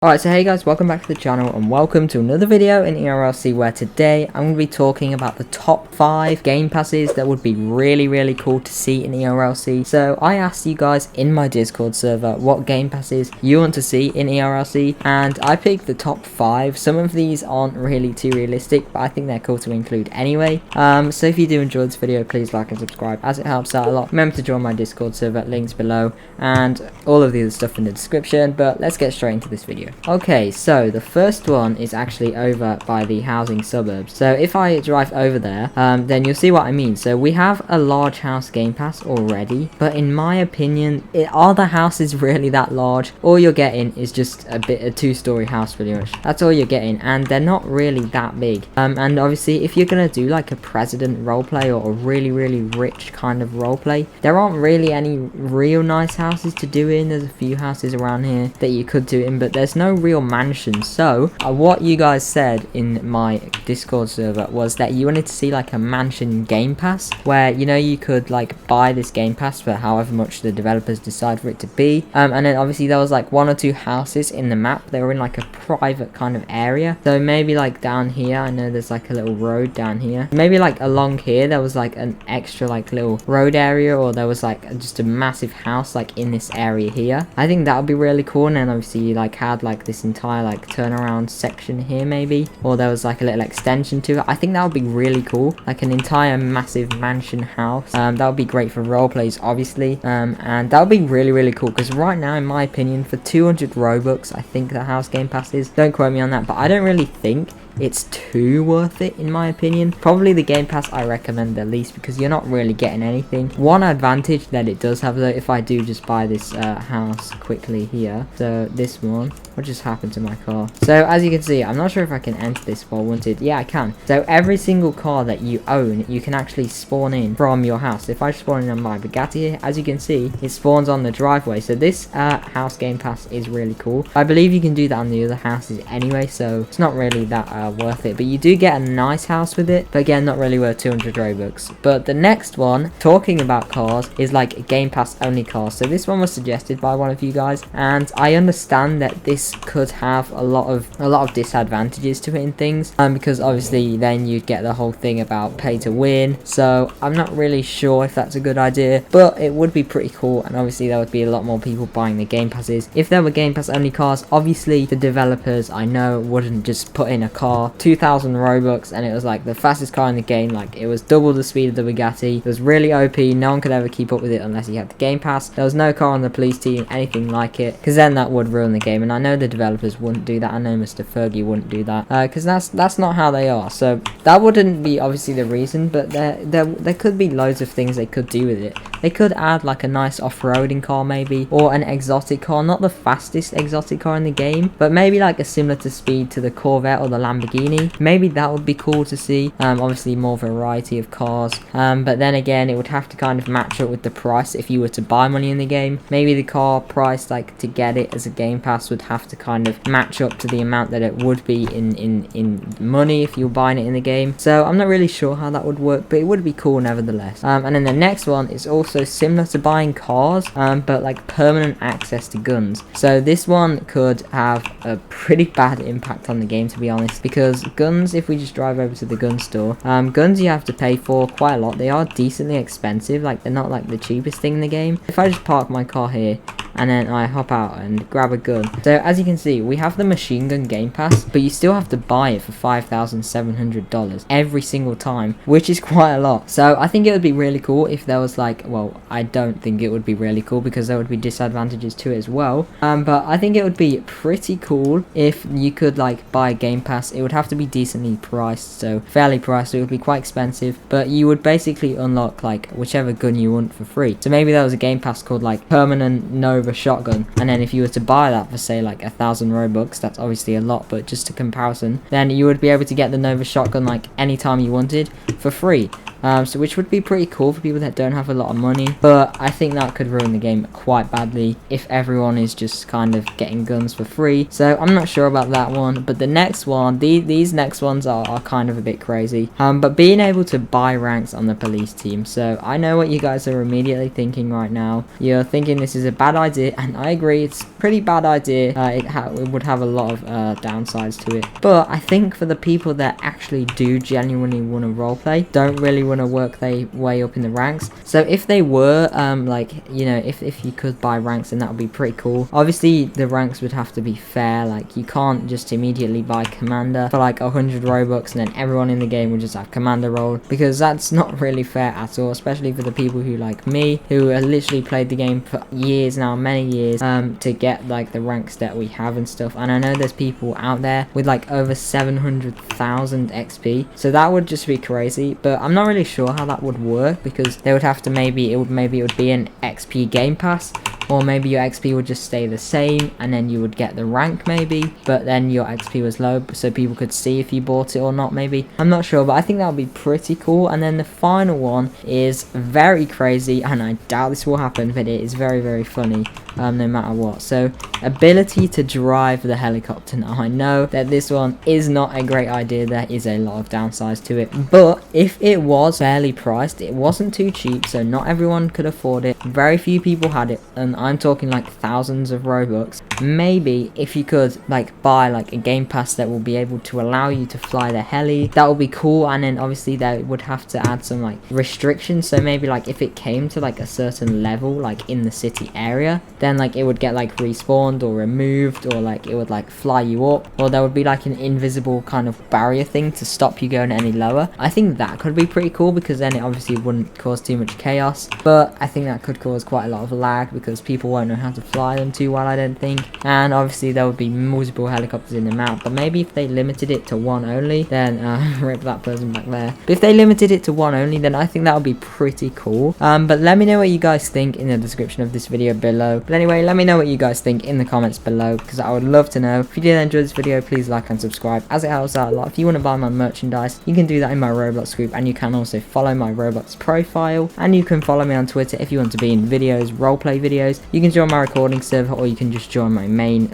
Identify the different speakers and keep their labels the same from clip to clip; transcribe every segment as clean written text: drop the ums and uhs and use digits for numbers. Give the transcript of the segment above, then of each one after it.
Speaker 1: Alright, so hey guys, welcome back to the channel and welcome to another video in Erlc where today I'm going to be talking about the top 5 game passes that would be really cool to see in Erlc. So I asked you guys in my Discord server what game passes you want to see in Erlc, and I picked the top 5. Some of these aren't really too realistic, but I think they're cool to include anyway. So if you do enjoy this video, please like and subscribe as it helps out a lot. Remember to join my Discord server, links below, and all of the other stuff in the description, but let's get straight into this video. Okay, so the first one is actually over by the housing suburbs. So if I drive over there, then you'll see what I mean. So we have a large house game pass already, but in my opinion, are the houses really that large? All you're getting is just a 2-story house pretty much. That's all you're getting, and they're not really that big. And obviously if you're gonna do like a president roleplay or a really rich kind of roleplay, there aren't really any real nice houses to do in. There's a few houses around here that you could do in, but there's no real mansion. So what you guys said in my Discord server was that you wanted to see like a mansion game pass where, you know, you could like buy this game pass for however much the developers decide for it to be, and then obviously there was like 1 or 2 houses in the map. They were in like a private kind of area, so maybe like down here, I know there's like a little road down here, maybe like along here there was like an extra like little road area, or there was like just a massive house like in this area here. I think that would be really cool. And then obviously you like had like this entire like turnaround section here maybe, or there was like a little extension to it. I think that would be really cool, like an entire massive mansion house. That would be great for role plays obviously, and that would be really cool, because right now in my opinion for 200 Robux I think the house game pass is, don't quote me on that, but I don't really think it's too worth it in my opinion. Probably the game pass I recommend the least, because you're not really getting anything. One advantage that it does have though, if I do just buy this house quickly here, so this one, what just happened to my car? So as you can see, I'm not sure if I can enter this while wanted. Yeah, I can. So every single car that you own, you can actually spawn in from your house. If I spawn in on my Bugatti here, as you can see, it spawns on the driveway. So this house game pass is really cool. I believe you can do that on the other houses anyway, so it's not really that worth it, but you do get a nice house with it, but again not really worth 200 Robux. But the next one, talking about cars, is like game pass only cars. So this one was suggested by one of you guys, and I understand that this could have a lot of disadvantages to it in things, because obviously then you'd get the whole thing about pay to win. So I'm not really sure if that's a good idea, but it would be pretty cool, and obviously there would be a lot more people buying the game passes if there were game pass only cars. Obviously the developers, I know, wouldn't just put in a car 2,000 Robux and it was like the fastest car in the game, like it was double the speed of the Bugatti. It was really OP, no one could ever keep up with it unless you had the game pass. There was no car on the police team, anything like it, because then that would ruin the game, and I know the developers wouldn't do that. I know Mr. Fergie wouldn't do that, because that's not how they are. So that wouldn't be obviously the reason, but there could be loads of things they could do with it. They could add like a nice off-roading car maybe, or an exotic car, not the fastest exotic car in the game, but maybe like a similar to speed to the Corvette or the Lamborghini. Maybe that would be cool to see. Obviously more variety of cars, but then again it would have to kind of match up with the price if you were to buy money in the game. Maybe the car price, like to get it as a game pass, would have to kind of match up to the amount that it would be in money if you were buying it in the game. So I'm not really sure how that would work, but it would be cool nevertheless. And then the next one is also similar to buying cars, but like permanent access to guns. So this one could have a pretty bad impact on the game, to be honest, because guns, if we just drive over to the gun store, guns you have to pay for quite a lot. They are decently expensive, like they're not like the cheapest thing in the game. If I just park my car here and then I hop out and grab a gun, so as you can see we have the machine gun game pass, but you still have to buy it for $5,700 every single time, which is quite a lot. So I think it would be really cool if there was like, well, I don't think it would be really cool because there would be disadvantages to it as well, but I think it would be pretty cool if you could like buy a game pass. It would have to be decently priced, so fairly priced. It would be quite expensive, but you would basically unlock like whichever gun you want for free. So maybe there was a game pass called like permanent Nova shotgun, and then if you were to buy that for say like 1,000 Robux, that's obviously a lot, but just a comparison, then you would be able to get the Nova shotgun like anytime you wanted for free, so which would be pretty cool for people that don't have a lot of money, but I think that could ruin the game quite badly if everyone is just kind of getting guns for free. So I'm not sure about that one, but the next one, these next ones are kind of a bit crazy. But being able to buy ranks on the police team. So I know what you guys are immediately thinking right now. You're thinking this is a bad idea, and I agree, it's a pretty bad idea. It would have a lot of downsides to it, but I think for the people that actually do genuinely want to roleplay, don't really want to work their way up in the ranks. So if they were like, you know, if you could buy ranks, then that would be pretty cool. Obviously the ranks would have to be fair. Like, you can't just immediately buy commander for like 100 Robux and then everyone in the game would just have commander role, because that's not really fair at all, especially for the people who like me, who have literally played the game for years now, many years, to get like the ranks that we have and stuff. And I know there's people out there with like over 700,000 XP, so that would just be crazy. But I'm not really sure how that would work, because they would have to maybe it would be an XP game pass, or maybe your XP would just stay the same and then you would get the rank maybe, but then your XP was low so people could see if you bought it or not maybe. I'm not sure, but I think that would be pretty cool. And then the final one is very crazy, and I doubt this will happen, but it is very, very funny no matter what. So ability to drive the helicopter. Now I know that this one is not a great idea, there is a lot of downsides to it, but if it was fairly priced, it wasn't too cheap, so not everyone could afford it, very few people had it, and I'm talking like thousands of Robux. Maybe if you could like buy like a game pass that will be able to allow you to fly the heli, that would be cool. And then obviously they would have to add some like restrictions, so maybe like if it came to like a certain level like in the city area, then like it would get like respawned or removed, or like it would like fly you up, or there would be like an invisible kind of barrier thing to stop you going any lower. I think that could be pretty cool, because then it obviously wouldn't cause too much chaos, but I think that could cause quite a lot of lag because people won't know how to fly them too well, I don't think. And obviously there would be multiple helicopters in the map, but maybe if they limited it to one only, then rip that person back there, but if they limited it to one only, then I think that would be pretty cool. But let me know what you guys think in the description of this video below. But anyway, let me know what you guys think in the comments below, because I would love to know. If you did enjoy this video, please like and subscribe, as it helps out a lot. If you want to buy my merchandise, you can do that in my Roblox group, and you can also follow my Roblox profile, and you can follow me on Twitter if you want to be in videos, roleplay videos. You can join my recording server, or you can just join my main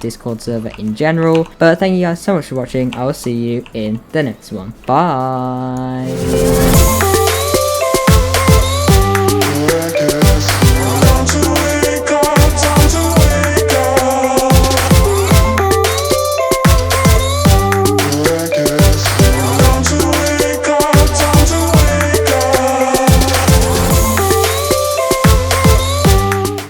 Speaker 1: Discord server in general. But thank you guys so much for watching. I will see you in the next one. Bye.